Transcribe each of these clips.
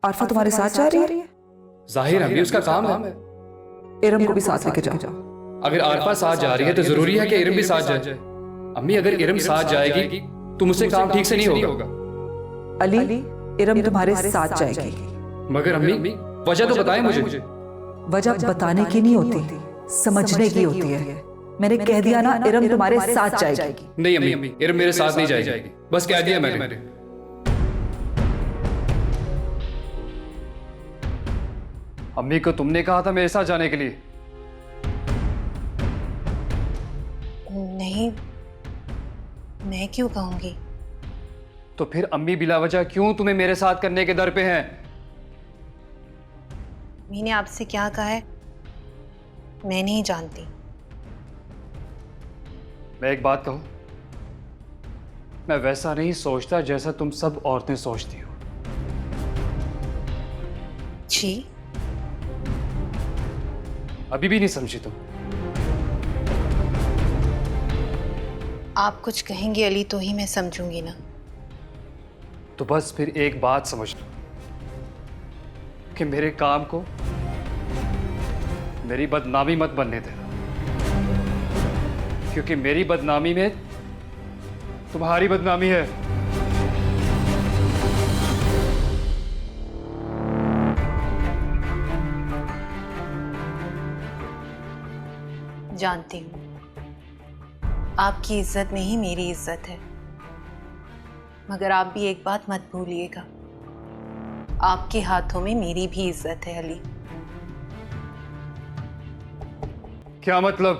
आरफा तुम्हारे साथ जा रही है? जाहिर अम्मी उसका काम है। इरम को भी साथ लेके जाओ। अगर आरफा साथ जा रही है तो जरूरी है कि इरम भी साथ जाए। अम्मी अगर इरम साथ जाएगी तो मुझसे काम ठीक से नहीं होगा। अली, इरम तुम्हारे साथ जाएगी। मगर अम्मी वजह तो बताएं मुझे। वजह बताने की नहीं होती, समझने की होती है। मैंने कह दिया ना, इरम तुम्हारे साथ जाएगी। नहीं अम्मी, इरम मेरे साथ नहीं जाएगी, बस कह दिया मैंने। अम्मी को तुमने कहा था मेरे साथ जाने के लिए। नहीं, मैं क्यों कहूंगी? तो फिर अम्मी बिला वजह क्यों तुम्हें मेरे साथ करने के दर पे हैं? मैंने आपसे क्या कहा है मैं नहीं जानती। मैं एक बात कहूं, मैं वैसा नहीं सोचता जैसा तुम सब औरतें सोचती हो। जी? अभी भी नहीं समझी तुम? आप कुछ कहेंगे अली तो ही मैं समझूंगी ना। तो बस फिर एक बात समझ लो कि मेरे काम को मेरी बदनामी मत बनने देना, क्योंकि मेरी बदनामी में तुम्हारी बदनामी है। जानती हूँ आपकी इज्जत में ही मेरी इज्जत है, मगर आप भी एक बात मत भूलिएगा, आपके हाथों में मेरी भी इज्जत है अली। क्या मतलब?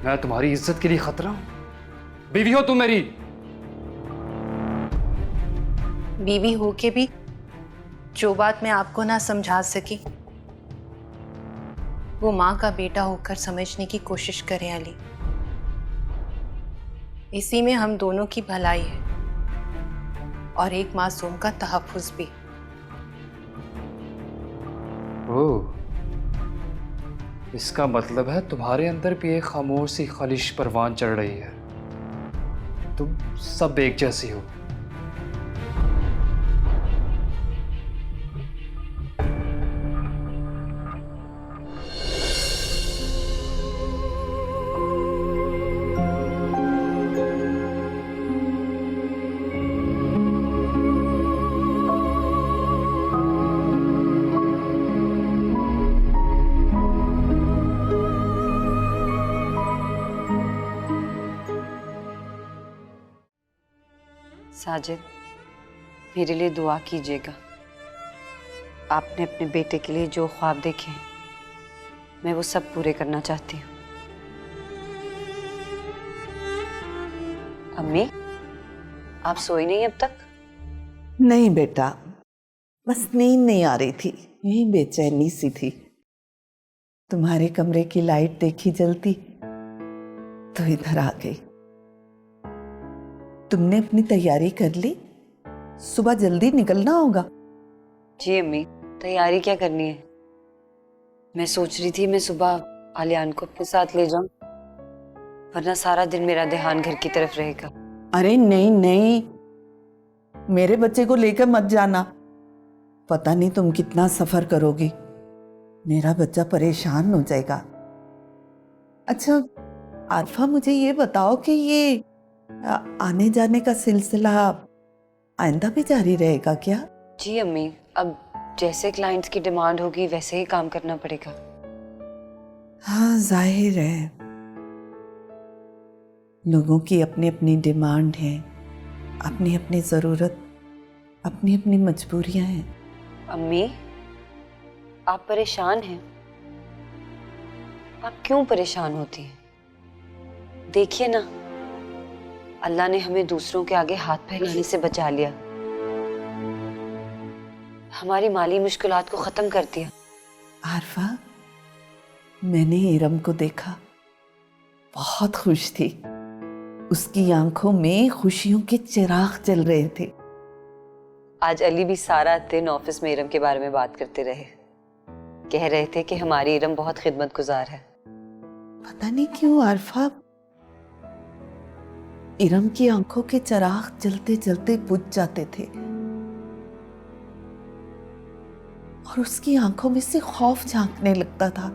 मैं तुम्हारी इज्जत के लिए खतरा हूं? बीवी हो तुम मेरी। बीवी हो के भी जो बात मैं आपको ना समझा सकी वो माँ का बेटा होकर समझने की कोशिश करें अली। इसी में हम दोनों की भलाई है और एक मासूम का तहफ्फुज़ भी। ओह, इसका मतलब है तुम्हारे अंदर भी एक खामोश सी खलिश परवान चढ़ रही है। तुम सब एक जैसी हो। साजिद, मेरे लिए दुआ कीजिएगा। आपने अपने बेटे के लिए जो ख्वाब देखे हैं मैं वो सब पूरे करना चाहती हूँ। अम्मी, आप सोई नहीं अब तक? नहीं बेटा, बस नींद नहीं आ रही थी, यही बेचैनी सी थी। तुम्हारे कमरे की लाइट देखी जलती तो इधर आ गई। तुमने अपनी तैयारी कर ली? सुबह जल्दी निकलना होगा। जी अम्मी, तैयारी क्या करनी है? मैं सोच रही थी मैं सुबह आलियान को अपने साथ ले जाऊं, वरना सारा दिन मेरा ध्यान घर की तरफ रहेगा। अरे नहीं नहीं, मेरे बच्चे को लेकर मत जाना। पता नहीं तुम कितना सफर करोगी, मेरा बच्चा परेशान हो जाएगा। अच्छा आरफा, मुझे ये बताओ कि ये आने जाने का सिलसिला आइंदा भी जारी रहेगा क्या? जी अम्मी, अब जैसे क्लाइंट्स की डिमांड होगी वैसे ही काम करना पड़ेगा। हाँ जाहिर है, लोगों की अपनी अपनी डिमांड है, अपनी अपनी ज़रूरत, अपनी अपनी मजबूरियां हैं। अम्मी, आप परेशान हैं? आप क्यों परेशान होती हैं? देखिए ना, अल्लाह ने हमें दूसरों के आगे हाथ फैलाने से बचा लिया, हमारी माली मुश्किलात को खत्म कर दिया। आरफा, मैंने इरम को देखा, बहुत खुश थी। उसकी आंखों में खुशियों के चिराग जल रहे थे। आज अली भी सारा दिन ऑफिस में इरम के बारे में बात करते रहे, कह रहे थे कि हमारी इरम बहुत खिदमतगुजार है। पता नहीं क्यों आरफा, इरम की आंखों के चिराग जलते जलते बुझ जाते थे। और उसकी आंखों में से खौफ झांकने लगता था।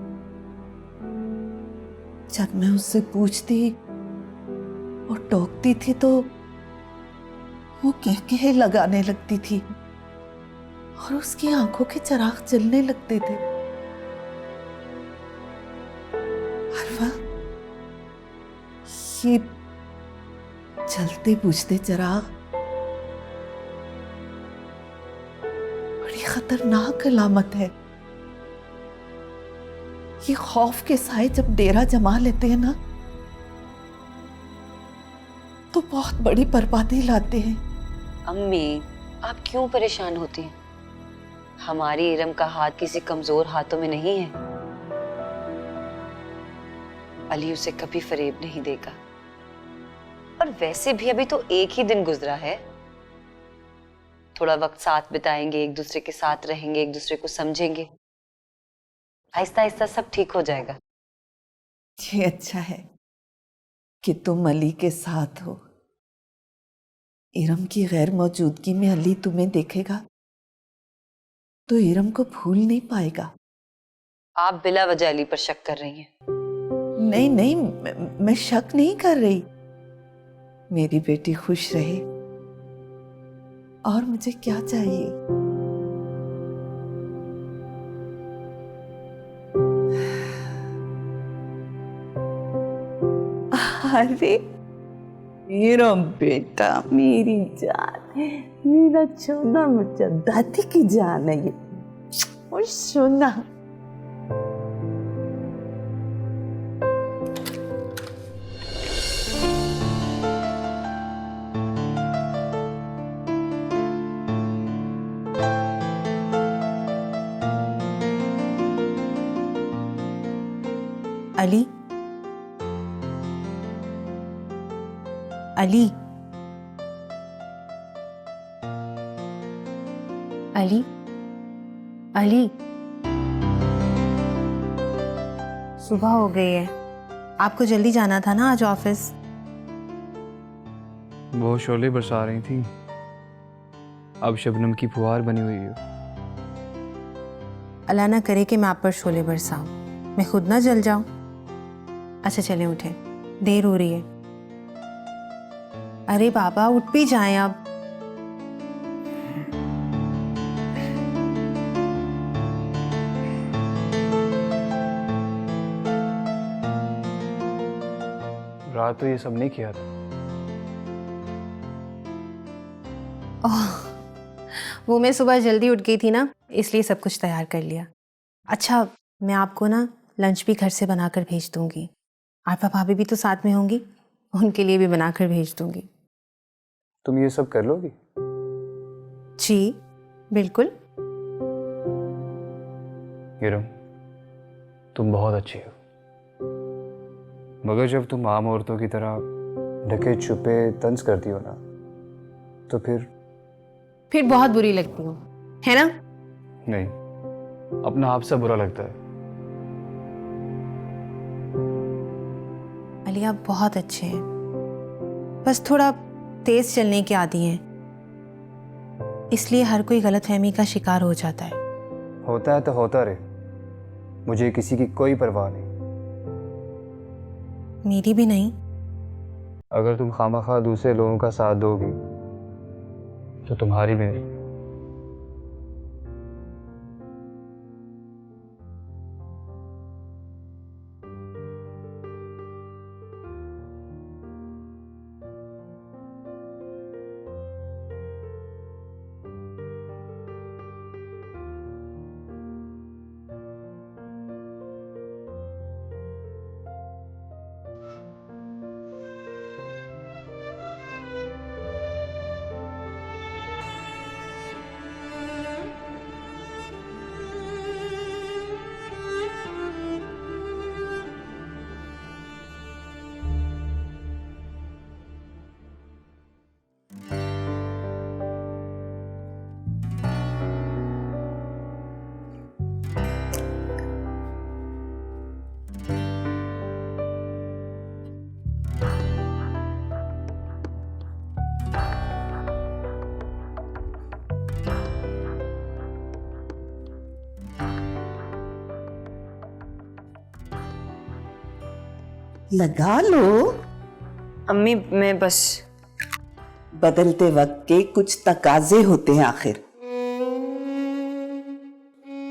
जब मैं उससे पूछती और टोकती थी तो वो कह लगाने लगती थी और उसकी आंखों के चिराग जलने लगते थे। अरवा, ये जलते बुझते चिराग बड़ी खतरनाक अलामत है। ये खौफ के साए जब डेरा जमा लेते हैं ना, तो बहुत बड़ी बर्बादी लाते हैं। अम्मी, आप क्यों परेशान होती हैं? हमारी इरम का हाथ किसी कमजोर हाथों में नहीं है। अली उसे कभी फरेब नहीं देगा। और वैसे भी अभी तो एक ही दिन गुजरा है। थोड़ा वक्त साथ बिताएंगे, एक दूसरे के साथ रहेंगे, एक दूसरे को समझेंगे, आहिस्ता आहिस्ता सब ठीक हो जाएगा। ये अच्छा है कि तुम अली के साथ हो। इरम की गैर मौजूदगी में अली तुम्हें देखेगा तो इरम को भूल नहीं पाएगा। आप बिला वजह अली पर शक कर रही हैं। नहीं नहीं, मैं शक नहीं कर रही। मेरी बेटी खुश रहे और मुझे क्या चाहिए। अरे मेरा बेटा, मेरी जान, मेरा छोना बच्चा, दादी की जान है ये। और सोना, अली, अली, अली, अली, सुबह हो गई है। आपको जल्दी जाना था ना आज ऑफिस। वो शोले बरसा रही थी, अब शबनम की फुहार बनी हुई है। अल्लाह ना करे कि मैं आप पर शोले बरसाऊं, मैं खुद ना जल जाऊं। अच्छा चले उठे, देर हो रही है। अरे बाबा उठ भी जाएं अब। रात तो ये सब नहीं किया था। ओह, वो मैं सुबह जल्दी उठ गई थी ना, इसलिए सब कुछ तैयार कर लिया। अच्छा, मैं आपको ना लंच भी घर से बनाकर भेज दूंगी। आरफा भाभी भी तो साथ में होंगी, उनके लिए भी बनाकर भेज दूंगी। तुम ये सब कर लोगी? जी बिल्कुल। इरम, तुम बहुत अच्छी हो, मगर जब तुम आम औरतों की तरह ढके छुपे तंज करती हो ना, तो फिर बहुत बुरी लगती हूँ, है ना? नहीं, अपना आप से बुरा लगता है। अली आप बहुत अच्छे हैं, बस थोड़ा तेज चलने के आदी हैं, इसलिए हर कोई गलतफहमी का शिकार हो जाता है। होता है तो होता रहे, मुझे किसी की कोई परवाह नहीं। मेरी भी नहीं। अगर तुम खामखा दूसरे लोगों का साथ दोगी तो तुम्हारी भी नहीं। लगा लो। अम्मी मैं बस बदलते वक्त के कुछ तकाजे होते हैं आखिर।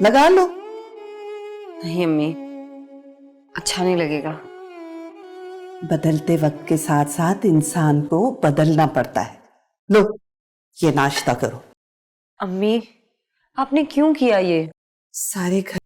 लगा लो। नहीं अम्मी, अच्छा नहीं लगेगा। बदलते वक्त के साथ साथ इंसान को बदलना पड़ता है। लो ये नाश्ता करो। अम्मी आपने क्यों किया ये? सारे घर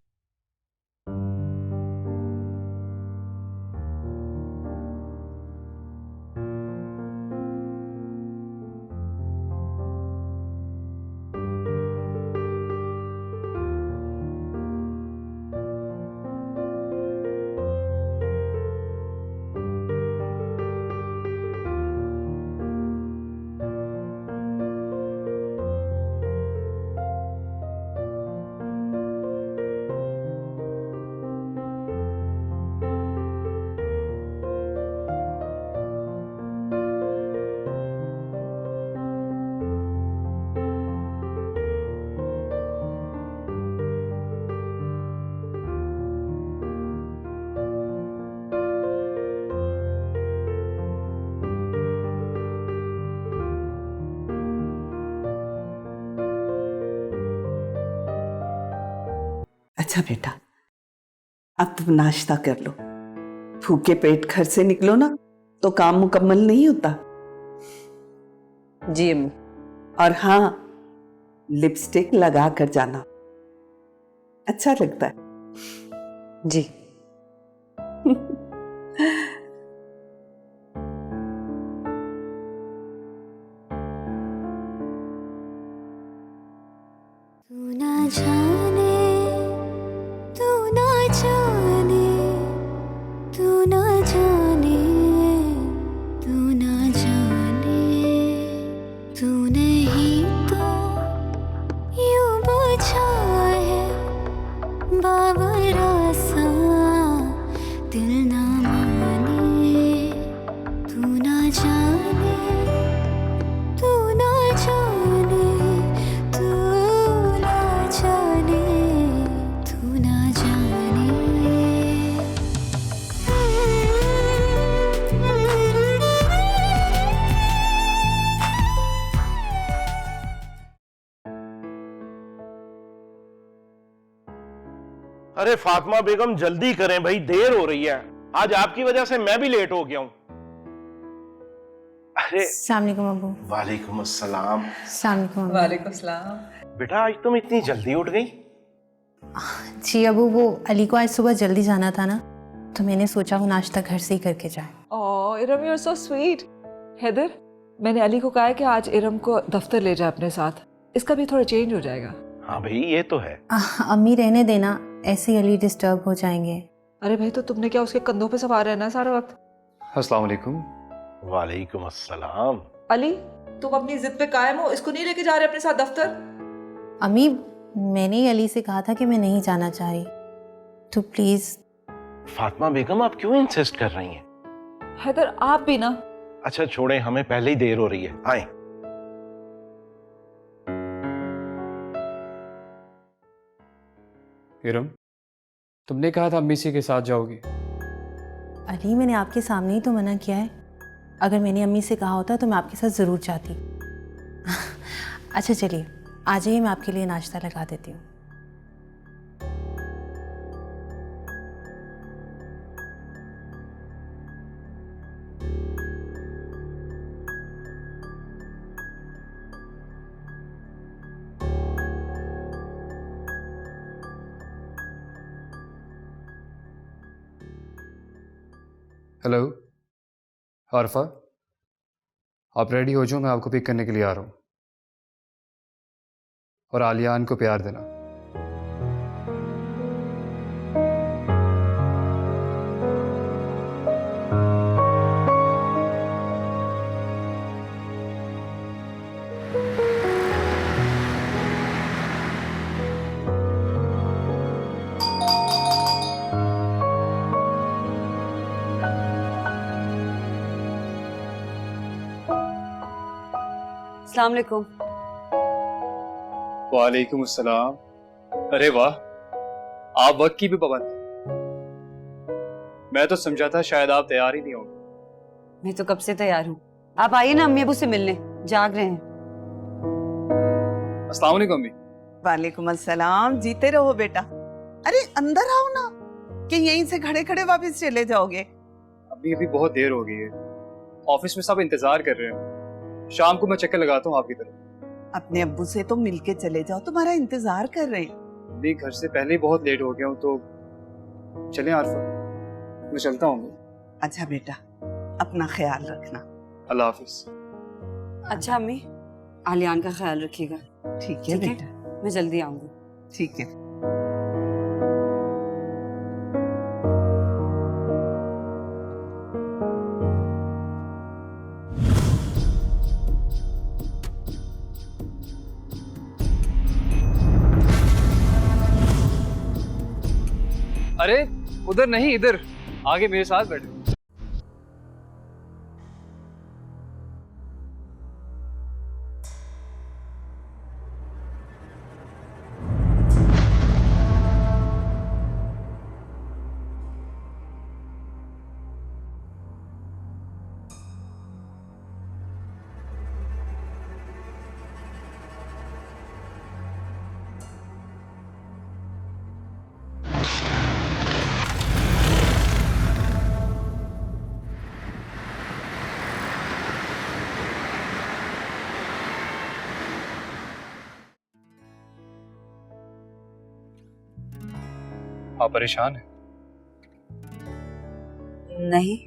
अच्छा बेटा, अब तुम नाश्ता कर लो। भूखे पेट घर से निकलो ना तो काम मुकम्मल नहीं होता। जी अम्मी। और हाँ, लिपस्टिक लगा कर जाना, अच्छा लगता है। जी तू ना जाने, तू ना जाने, तू ना जाने, तू ना जाने, तू नहीं तो यूं बुझा है बाबरा सा दिल ना माने। तू ना जाने, तू ना जाने, तू ना जाने, तू ना जाने। अरे फातिमा बेगम जल्दी करें भाई, देर हो रही है। आज आपकी वजह से मैं भी लेट हो गया हूं। अरे अस्सलामुअलैकुम अबू। वालेकुम अस्सलाम। अस्सलामुअलैकुम अम्मी। वालेकुम सलाम। बेटा आज तुम इतनी जल्दी उठ गई? जी अबू, वो अली को आज सुबह जल्दी जाना था ना, तो मैंने सोचा वो नाश्ता घर से ही करके जाए। Oh Iram, you are so sweet. Haider, मैंने अली को कहा है कि आज इरम को दफ्तर ले जाए अपने साथ, इसका भी थोड़ा चेंज हो जाएगा। हाँ भाई ये तो है। अम्मी रहने देना, ऐसे ही अली डिस्टर्ब हो जाएंगे। अरे भाई, तो तुमने क्या उसके कंधों पे सवार रहना है सारा वक्त? अस्सलाम वालेकुम। वालेकुम अस्सलाम। अली, तुम अपनी जिद पे कायम हो, इसको नहीं लेके जा रहे अपने साथ दफ्तर? अम्मी मैंने ही अली से कहा था कि मैं नहीं जाना चाह रही, तो प्लीज। फातिमा बेगम आप क्यों इंसिस्ट कर रही हैं? हैदर आप भी ना। अच्छा छोड़ें, हमें पहले ही देर हो रही है, आए। इरम, तुमने कहा था अम्मी सी के साथ जाओगी। अली मैंने आपके सामने ही तो मना किया है। अगर मैंने अम्मी से कहा होता तो मैं आपके साथ ज़रूर जाती। अच्छा चलिए आ जाइए, मैं आपके लिए नाश्ता लगा देती हूँ। हेलो आरफा, आप रेडी हो जाओ, मैं आपको पिक करने के लिए आ रहा हूँ। और आलियान को प्यार देना। अस्सलाम वालेकुम। वालेकुम अस्सलाम। अरे वाह, आप वक्त की भी पाबंद। मैं तो समझा था शायद आप तैयार ही नहीं होंगे। मैं तो कब से तैयार हूँ। आप आइए ना अम्मी अबू से मिलने, जाग रहे हैं। अस्सलाम वालेकुम अम्मी। वालेकुम अस्सलाम, जीते रहो बेटा। अरे अंदर आओ ना, कि यहीं से खड़े खड़े वापस चले जाओगे? अभी अभी बहुत देर हो गई है, ऑफिस में सब इंतजार कर रहे हैं। शाम को मैं चक्कर लगाता हूँ आपकी तरफ। अपने अब्बू से तो मिलके चले जाओ, तुम्हारा इंतजार कर रहे हैं। अभी घर से पहले ही बहुत लेट हो गया हूँ, तो चलें आरफा, मैं चलता हूँ। अच्छा बेटा, अपना ख्याल रखना। अल्लाह हाफिज। अच्छा अम्मी, आलियान का ख्याल रखिएगा। ठीक है ठीक है, बेटा, मैं जल्दी आऊंगी। ठीक है। अरे उधर नहीं, इधर आगे मेरे साथ बैठो। आप परेशान हैं? नहीं।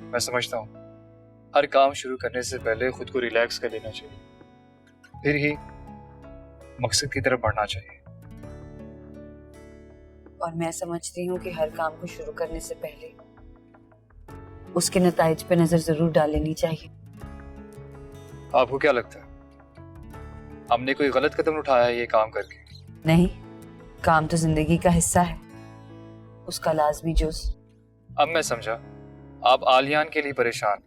मैं समझता हूँ हर काम शुरू करने से पहले खुद को रिलैक्स कर लेना चाहिए, फिर ही मकसद की तरफ बढ़ना चाहिए। और मैं समझती हूँ कि हर काम को शुरू करने से पहले उसके नताइज पे नजर जरूर डाल लेनी चाहिए। आपको क्या लगता है हमने कोई गलत कदम उठाया है ये काम करके? नहीं, काम तो जिंदगी का हिस्सा है, उसका लाजमी जुज। अब मैं समझा, आप आलियान के लिए परेशान।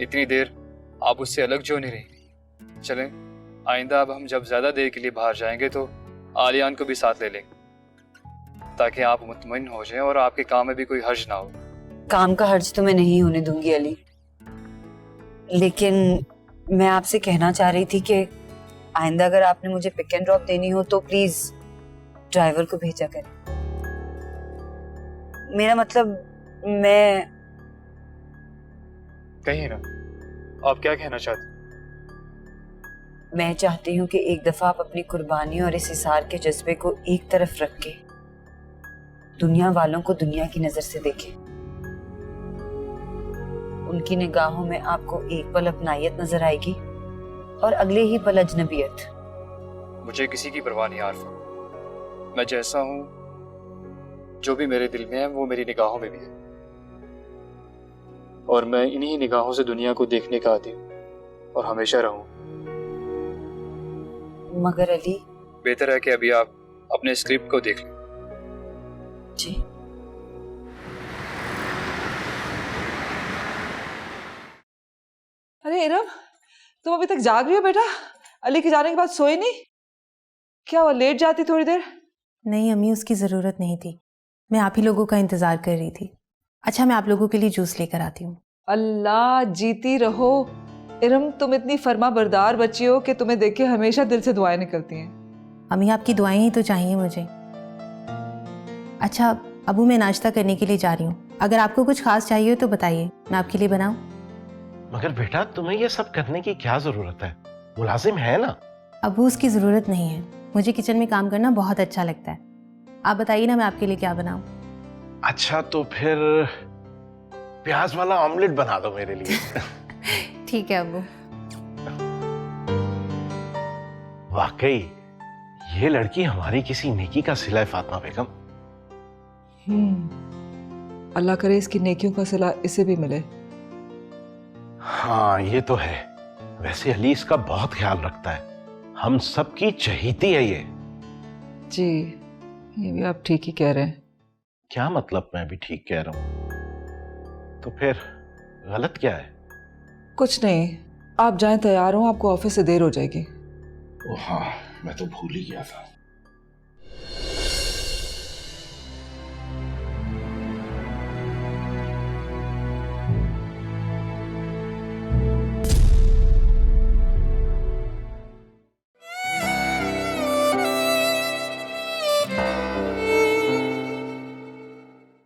इतनी देर आप उससे अलग क्यों नहीं रही? चलें, आइंदा अब हम जब ज्यादा देर के लिए बाहर जाएंगे तो आलियान को भी साथ ले लेंगे, ताकि आप मुतमईन हो जाएं और आपके काम में भी कोई हर्ज ना हो। काम का हर्ज तो मैं नहीं होने दूंगी अली, लेकिन मैं आपसे कहना चाह रही थी कि आइंदा अगर आपने मुझे पिक एंड ड्रॉप देनी हो तो प्लीज ड्राइवर को भेजा करें। मेरा मतलब मैं कहीं ना, आप क्या कहना चाहते? मैं चाहती हूँ कि एक दफा आप अपनी कुर्बानी और इस इसार के जज्बे को एक तरफ रख के दुनिया वालों को दुनिया की नजर से देखें। उनकी निगाहों में आपको एक पल अपनायत नजर आएगी और अगले ही पल अजनबियत। मुझे किसी की परवाह नहीं आरफा, मैं जैसा हूँ, जो भी मेरे दिल में है वो मेरी निगाहों में भी है, और मैं इन्हीं निगाहों से दुनिया को देखने का आदी हूँ और हमेशा रहूँ। मगर अली, बेहतर है कि अभी आप अपने स्क्रिप्ट को देख लें। जी अरे इरम, तुम अभी तक जाग रही हो बेटा? अली के जाने के बाद सोई नहीं? क्या हुआ, लेट जाती थोड़ी देर? नहीं अम्मी, उसकी ज़रूरत नहीं थी, मैं आप ही लोगों का इंतज़ार कर रही थी। अच्छा, मैं आप लोगों के लिए जूस लेकर आती हूँ। अल्लाह, जीती रहो इरम, तुम इतनी फर्मा बरदार बच्ची हो कि तुम्हें देख के हमेशा दिल से दुआएं निकलती हैं। अम्मी, आपकी दुआएं ही तो चाहिए मुझे। अच्छा अबू, मैं नाश्ता करने के लिए जा रही हूँ, अगर आपको कुछ खास चाहिए हो तो बताइए, मैं आपके लिए बनाऊँ? मगर बेटा तुम्हें ये सब करने की क्या जरूरत है? मुलाजिम है ना। अबू, उसकी ज़रूरत नहीं है, मुझे किचन में काम करना बहुत अच्छा लगता है। आप बताइए ना मैं आपके लिए क्या बनाऊँ? अच्छा तो फिर प्याज वाला ऑमलेट बना दो मेरे लिए। ठीक है अबू। वाकई ये लड़की हमारी किसी नेकी का सिला है फातिमा बेगम। अल्लाह करे इसकी नेकियों का सिला इसे भी मिले। हाँ ये तो है, वैसे अली इसका बहुत ख्याल रखता है, हम सबकी चहीती है ये। जी, ये भी आप ठीक ही कह रहे हैं। क्या मतलब मैं भी ठीक कह रहा हूँ? तो फिर गलत क्या है? कुछ नहीं, आप जाएं, तैयार हो, आपको ऑफिस से देर हो जाएगी। ओ हाँ, मैं तो भूल ही गया था।